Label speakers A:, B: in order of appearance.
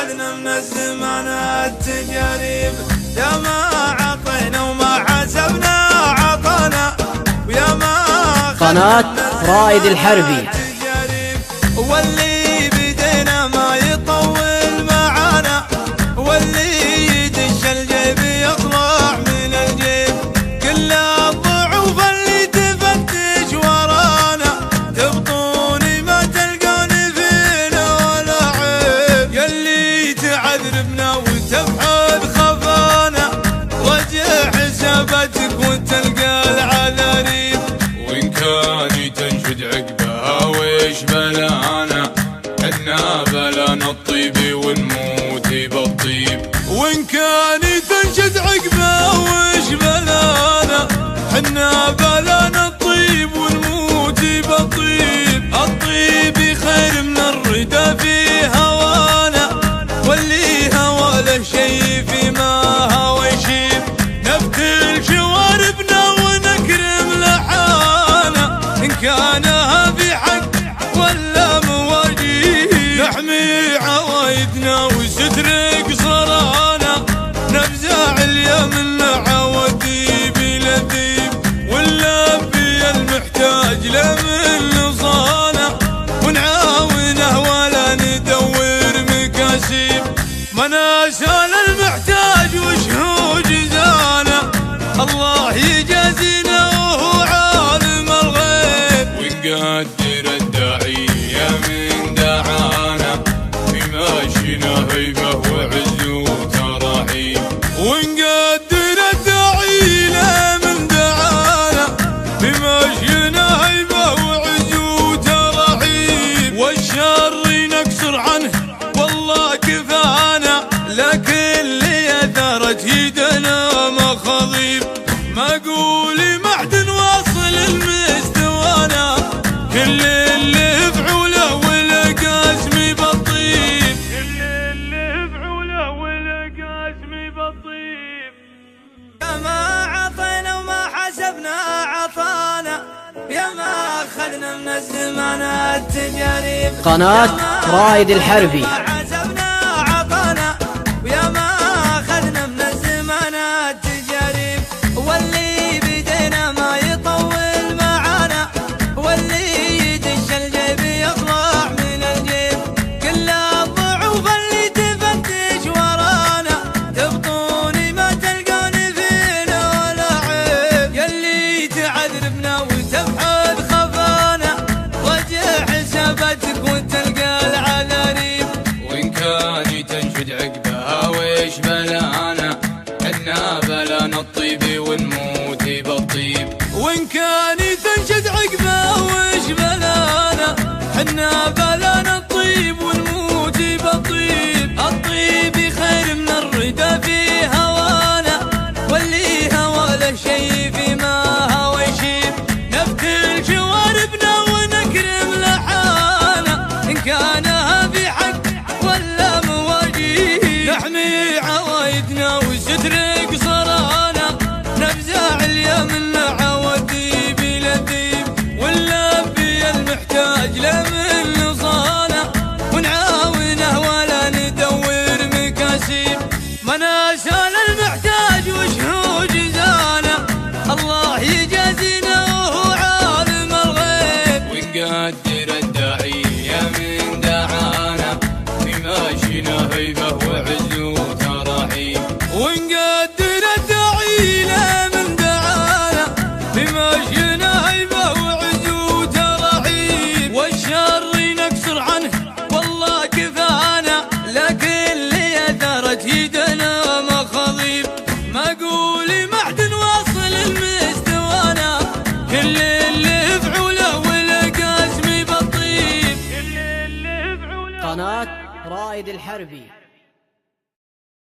A: أخذنا من الزمان التجارب، يا ما عطينا وما حسبنا عطانا، ويا ما
B: قناة رائد الحربي.
A: واللي بدينا ما يطول معانا، واللي يدش الجيب يطلع من الجيب، كل الضعوف اللي تفتش ورانا، تبطوني ما تلقوني فينا ولا عيب، يلي تعذربنا وتبحث خفانا، رجع حساباتك وتلقى العذاريب،
C: وإن كان تنشد عقبها ويش بلانا، حنا بلانا الطيب ونموت بالطيب.
A: وإن كان تنشد عقبه وش بلانا، حنا بلانا الطيب ونموت بالطيب، الطيب خير من الردى في هوانا، واللي هوى له شي فيما هوى يشيب، نبتل شواربنا ونكرم لحانا، إن كانها في حق ولا مواجيب، نحمي عوايدنا وسترك صرانا، نفزع اليمن عوديب لذيب، ونلبي المحتاج لمن نصانا، ونعاونه ولا ندور مكاسيب، مناسال المحتاج وشهو جزانا، الله يجازينا وهو عالم الغيب،
C: ونقدر الداعية من دعانا، في ماشينا هيبة وعز وتراحيب،
A: ونقدر الداعي له من دعانا، بمشينا هيبة وعز وترحيب، والشر نكسر عنه والله كفانا، لكن اللي اثرت يدنا مخاضيب، ما قولي معدن واصل المستوانا، كل اللي فعوله والقاسم بالطيب، كل اللي فعوله والقاسم بالطيب، يا ما عطينا وما حسبنا عطانا، يا ما أخذنا من الزمان التجارب.
B: قناة رائد الحربي.
A: واللي بدينا ما يطول معانا، واللي يدش الجيب يطلع من الجيب، كل الضعوف اللي تفتش ورانا، تبطوني ما تلقوني فينا ولا عيب، يلي تعذربنا وتبحث خفانا، رجع حساباتك وتلقى العذاريب،
C: وإن كان تنشد عقبها ويش بلانا، حنا بلانا الطيب ونموت بالطيب،
A: وإن كان تنشد عقبه وش بلانا، حنا بلانا الطيب ونموت بالطيب، الطيب خير من الردى في هوانا، واللي هوى له شي فيما هوى يشيب، نبتل شواربنا ونكرم لحانا، إن كانها في حق ولا مواجيب، نحمي عوايدنا وسترك صرانا، نفزع اليمن عوديب لذيب، ونلبي المحتاج لمن نصانا، ونعاونه ولا ندور مكاسيب، مناسال المحتاج وشهو جزانا، الله يجازينا وهو عالم الغيب،
C: ونقدر الداعية من دعانا، في ماشينا هيبة وعز وتراحيب،
A: ونقدر الداعي له من دعانا، بمشينا هيبة وعز وترحيب، والشر نكسر عنه والله كفانا، لكن اللي اثرت يدنا مخاضيب، ما قولي معدن واصل المستوانا، كل اللي فعوله والقاسم بالطيب، كل اللي فعوله.
B: قناة رائد الحربي.